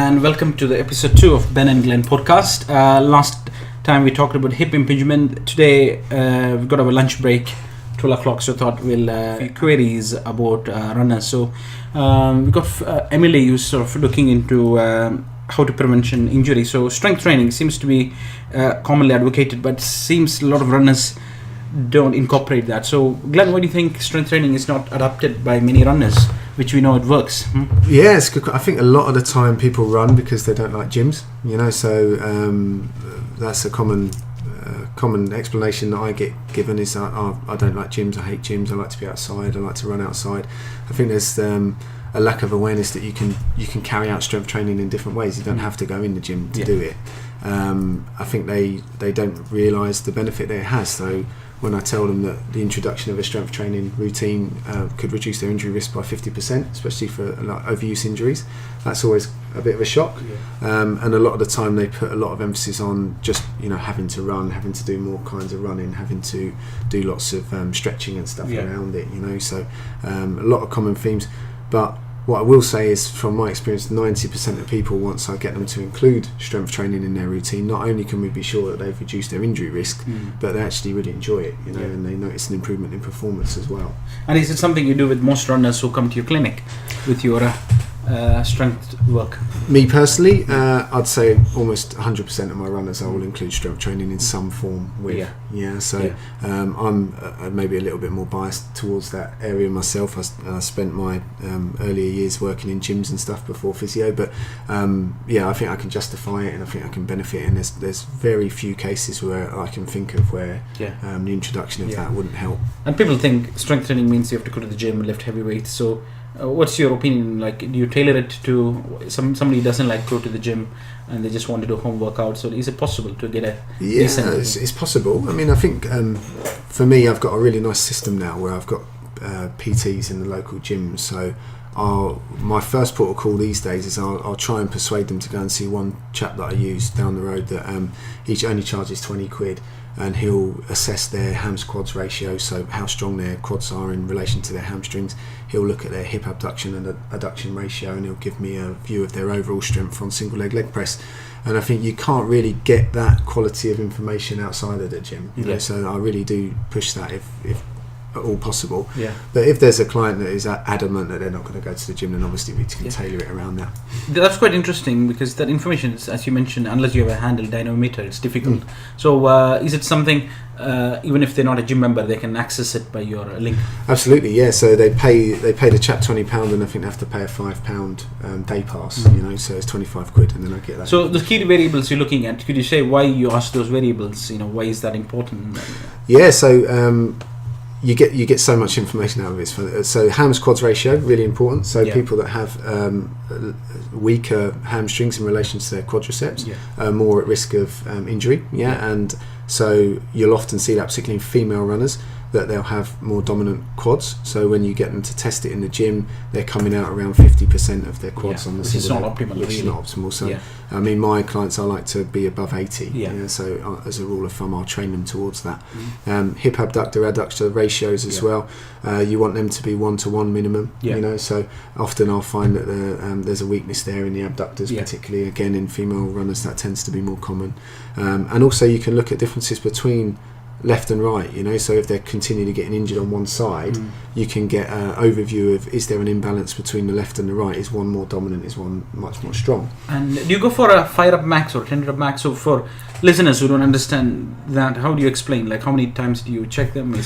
and welcome to the episode 2 of Ben and Glen podcast. Last time we talked about hip impingement. Today we've got our lunch break, 12 o'clock, so I thought we'll few queries about runners. So we've got Emily who's sort of looking into how to prevention injury. So strength training seems to be commonly advocated, but seems a lot of runners don't incorporate that. So Glen, why do you think strength training is not adopted by many runners, which we know it works? Yeah, it's good. I think a lot of the time people run because they don't like gyms, so that's a common explanation that I get given is I don't like gyms, I hate gyms, I like to be outside, I like to run outside. I think there's a lack of awareness that you can carry out strength training in different ways. You don't have to go in the gym to do it. I think they don't realise the benefit that it has. So when I tell them that the introduction of a strength training routine could reduce their injury risk by 50%, especially for overuse injuries, that's always a bit of a shock. And a lot of the time they put a lot of emphasis on just having to run, having to do more kinds of running, having to do lots of stretching and stuff around it. So a lot of common themes. But what I will say is, from my experience, 90% of people, once I get them to include strength training in their routine, not only can we be sure that they've reduced their injury risk, but they actually really enjoy it, and they notice an improvement in performance as well. And is it something you do with most runners who come to your clinic with your strength work? Me personally, I'd say almost 100% of my runners I will include strength training in some form with. I'm maybe a little bit more biased towards that area myself. I spent my earlier years working in gyms and stuff before physio, but I think I can justify it and I think I can benefit, and there's very few cases where I can think of where the introduction of that wouldn't help. And people think strength training means you have to go to the gym and lift heavy weights, so what's your opinion? Like, do you tailor it to somebody who doesn't like go to the gym and they just want to do home workout? So is it possible to get a decent? It's possible. I mean, I think for me, I've got a really nice system now where I've got PTs in the local gyms. So my first port of call these days is I'll try and persuade them to go and see one chap that I use down the road that he only charges 20 quid. And he'll assess their hams quads ratio, so how strong their quads are in relation to their hamstrings. He'll look at their hip abduction and adduction ratio, and he'll give me a view of their overall strength on single leg press. And I think you can't really get that quality of information outside of the gym. So I really do push that if at all possible. But if there's a client that is adamant that they're not going to go to the gym, then obviously we can tailor it around that. That's quite interesting, because that information is, as you mentioned, unless you have a handheld dynamometer, it's difficult. So is it something, even if they're not a gym member, they can access it by your link? Absolutely, yeah. So they pay the chap £20, and I think they have to pay a £5 day pass. So it's 25 quid, and then I get that. So the key variables you're looking at, could you say why you ask those variables? Why is that important? Yeah. So you get so much information out of it. So hams quads ratio, really important. So people that have weaker hamstrings in relation to their quadriceps are more at risk of injury. And so you'll often see that, particularly in female runners, that they'll have more dominant quads. So when you get them to test it in the gym, they're coming out around 50% of their quads on the which is not optimal. Which is not optimal. So I mean, my clients, I like to be above 80. So as a rule of thumb, I'll train them towards that. Hip abductor adductor ratios as well. You want them to be 1-to-1 minimum. So often I'll find that there's a weakness there in the abductors, particularly again in female runners. That tends to be more common. And also you can look at differences between left and right, so if they're continually getting injured on one side, you can get an overview of, is there an imbalance between the left and the right? Is one more dominant? Is one much more strong? And do you go for a 5-rep max or 10-rep max? So for listeners who don't understand that, how do you explain? Like, how many times do you check them?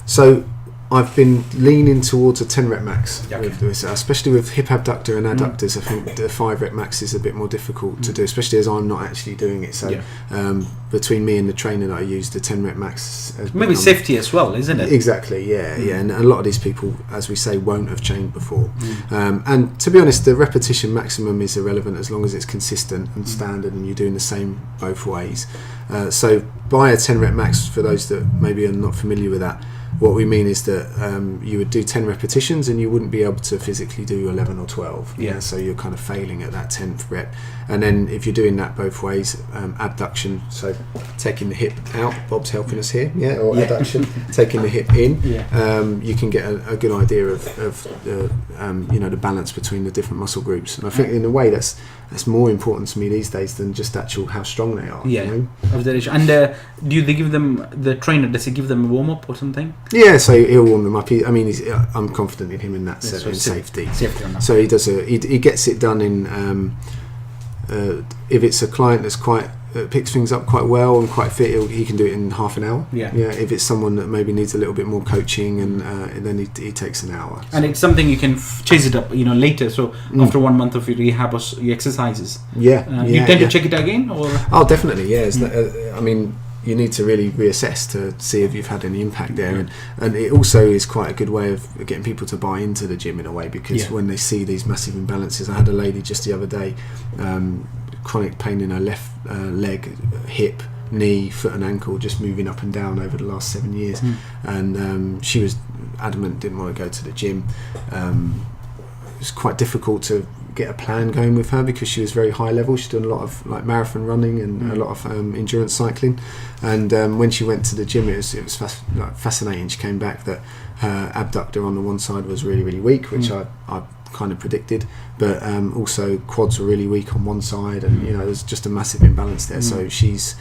So I've been leaning towards a 10-rep max with this, especially with hip abductor and adductors. I think the 5-rep max is a bit more difficult to do, especially as I'm not actually doing it. So between me and the trainer that I use, the 10-rep max has maybe safety as well, isn't it? Exactly, and a lot of these people, as we say, won't have trained before. And to be honest, the repetition maximum is irrelevant as long as it's consistent and standard and you're doing the same both ways. So by a 10-rep max, for those that maybe are not familiar with that, what we mean is that you would do 10 repetitions and you wouldn't be able to physically do 11 or 12. So you're kind of failing at that 10th rep. And then if you're doing that both ways, abduction, so taking the hip out, Bob's helping us here, or adduction, taking the hip in, you can get a good idea of the balance between the different muscle groups. And I think in a way that's that's more important to me these days than just actual how strong they are. Yeah. You know? Of their age. And do they give them, the trainer, does he give them a warm up or something? Yeah, so he'll warm them up. I'm confident in him in that sense, in safety. So he does he gets it done in. If it's a client that's quite picks things up quite well and quite fit, he can do it in half an hour. Yeah. If it's someone that maybe needs a little bit more coaching, and then he takes an hour. And it's something you can chase it up, later. So after 1 month of your rehab or your exercises, you tend to check it again, or? Oh, definitely. Yeah. You need to really reassess to see if you've had any impact there, and it also is quite a good way of getting people to buy into the gym in a way, because when they see these massive imbalances. I had a lady just the other day, chronic pain in her left leg, hip, knee, foot and ankle, just moving up and down over the last 7 years, and she was adamant, didn't want to go to the gym. It was quite difficult to get a plan going with her because she was very high level. She's doing a lot of like marathon running and a lot of endurance cycling, and when she went to the gym, it was fascinating. She came back that her abductor on the one side was really, really weak, which I kind of predicted, but also quads were really weak on one side, and there's just a massive imbalance there. So she's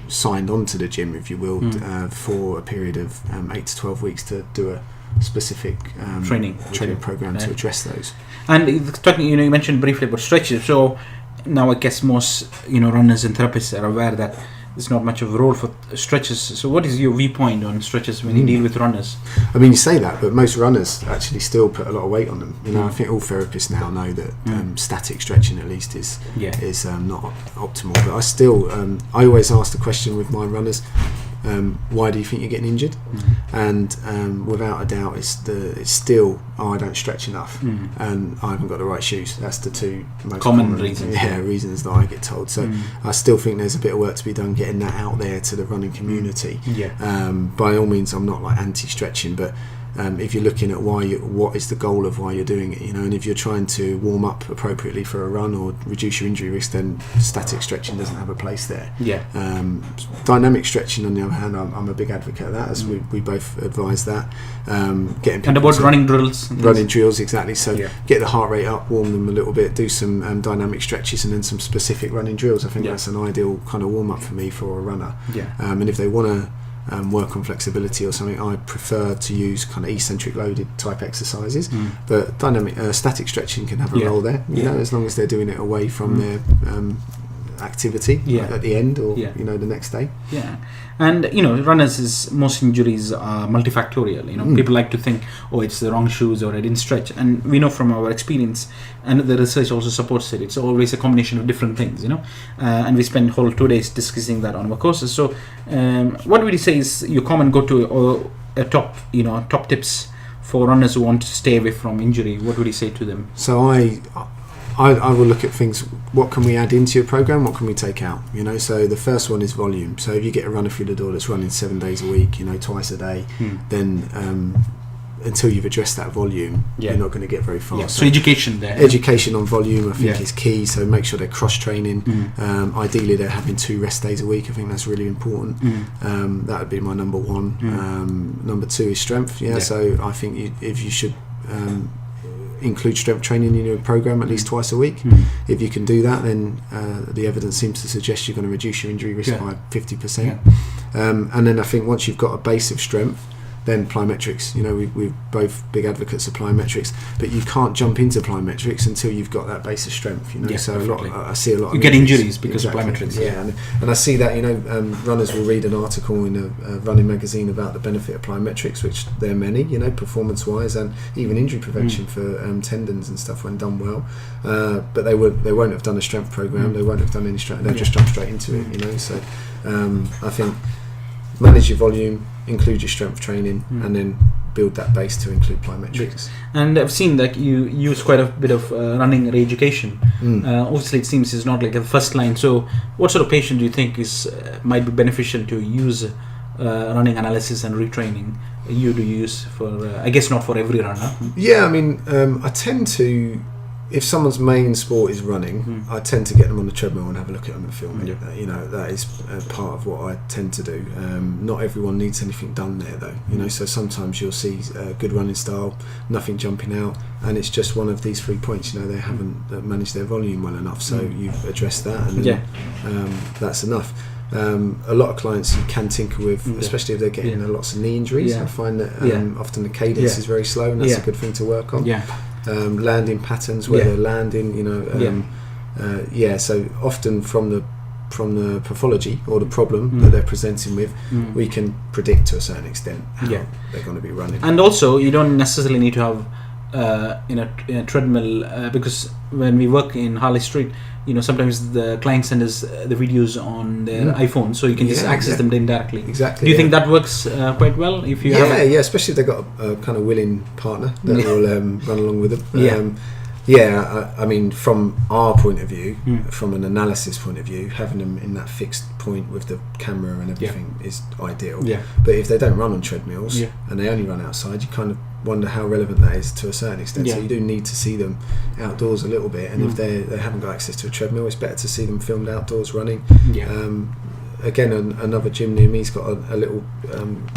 signed on to the gym, if you will, for a period of 8 to 12 weeks to do a specific training program to address those. And talking, you mentioned briefly about stretches. So now I guess most runners and therapists are aware that there's not much of a role for stretches. So what is your viewpoint on stretches when you deal with runners? I mean, you say that, but most runners actually still put a lot of weight on them. I think all therapists now know that static stretching at least is not optimal. But I still, I always ask the question with my runners, why do you think you're getting injured? And without a doubt, it's still, I don't stretch enough, and I haven't got the right shoes. That's the two most common reasons. Reasons that I get told. So I still think there's a bit of work to be done getting that out there to the running community. By all means, I'm not like anti-stretching, but if you're looking at what is the goal of why you're doing it, and if you're trying to warm up appropriately for a run or reduce your injury risk, then static stretching doesn't have a place there. Dynamic stretching, on the other hand, I'm a big advocate of that, as we both advise that. Getting people and about running drills. Running drills, exactly. So get the heart rate up, warm them a little bit, do some dynamic stretches, and then some specific running drills. I think that's an ideal kind of warm up for me for a runner. And if they want to work on flexibility or something, I prefer to use kind of eccentric loaded type exercises, but dynamic static stretching can have a role there, as long as they're doing it away from their activity at the end or the next day. And runners' most injuries are multifactorial. People like to think, it's the wrong shoes or I didn't stretch, and we know from our experience, and the research also supports it, it's always a combination of different things, and we spend whole 2 days discussing that on our courses. So what would you say is your common go-to or top tips for runners who want to stay away from injury? What would you say to them? So I will look at things, what can we add into your program, what can we take out, so the first one is volume. So if you get a runner through the door that's running 7 days a week, twice a day, then until you've addressed that volume, you're not going to get very far. So education there. Education on volume, I think, is key. So make sure they're cross-training. Ideally, they're having 2 rest days a week. I think that's really important. That would be my number one. Number 2 is strength. So I think if you should include strength training in your program at least twice a week. If you can do that, then the evidence seems to suggest you're going to reduce your injury risk by 50%. And then I think once you've got a base of strength, then plyometrics. We're both big advocates of plyometrics, but you can't jump into plyometrics until you've got that base of strength. So I see a lot. You get injuries because of plyometrics. And I see that. Runners will read an article in a running magazine about the benefit of plyometrics, which there are many. Performance-wise and even injury prevention for tendons and stuff when done well. But they won't have done a strength program. They won't have done any strength. They'll just jump straight into it. So I think manage your volume, include your strength training, and then build that base to include plyometrics. And I've seen that you use quite a bit of running re-education. Obviously, it seems it's not like a first line. So, what sort of patient do you think might be beneficial to use running analysis and retraining? You do use for, I guess, not for every runner. I mean, I tend to. if someone's main sport is running, I tend to get them on the treadmill and have a look at them and film it. You know, that is part of what I tend to do. Not everyone needs anything done there, though. You know, so sometimes you'll see a good running style, nothing jumping out, and it's just one of these 3 points. You know, they haven't managed their volume well enough, so you've addressed that, and then, that's enough. A lot of clients you can tinker with, especially if they're getting lots of knee injuries. I find that often the cadence is very slow, and that's a good thing to work on. Landing patterns, where they're landing, you know, so often from the pathology or the problem that they're presenting with, we can predict to a certain extent how they're going to be running. And also, you don't necessarily need to have in a treadmill, because when we work in Harley Street, you know, sometimes the client send us the videos on their iPhone, so you can just access them indirectly. Exactly. Do you think that works quite well? If you especially if they've got a kind of willing partner that will run along with them. I mean, from our point of view, from an analysis point of view, having them in that fixed point with the camera and everything is ideal. But if they don't run on treadmills and they only run outside, you kind of wonder how relevant that is to a certain extent. So you do need to see them outdoors a little bit, and if they haven't got access to a treadmill, it's better to see them filmed outdoors running. Again, another gym near me's got a little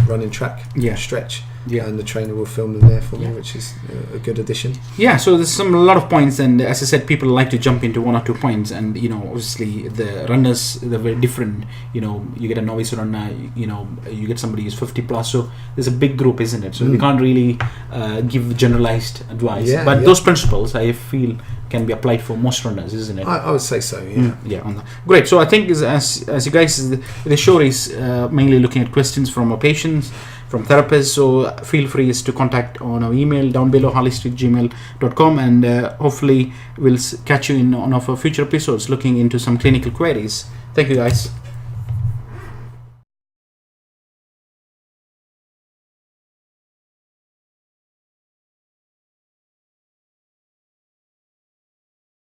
running track stretch, and the trainer will film them there for me, which is a good addition. So there's a lot of points, and as I said, people like to jump into 1 or 2 points, and you know, obviously the runners, they're very different. You know, you get a novice runner, you know, you get somebody who's 50 plus, so there's a big group, isn't it? So we can't really give generalized advice, but those principles I feel can be applied for most runners, isn't it? I would say so. Great. So I think as you guys, the show is mainly looking at questions from our patients, from therapists, so feel free to contact on our email down below, harleystreetgmail.com, and hopefully we'll catch you in on our future episodes looking into some clinical queries. Thank you, guys.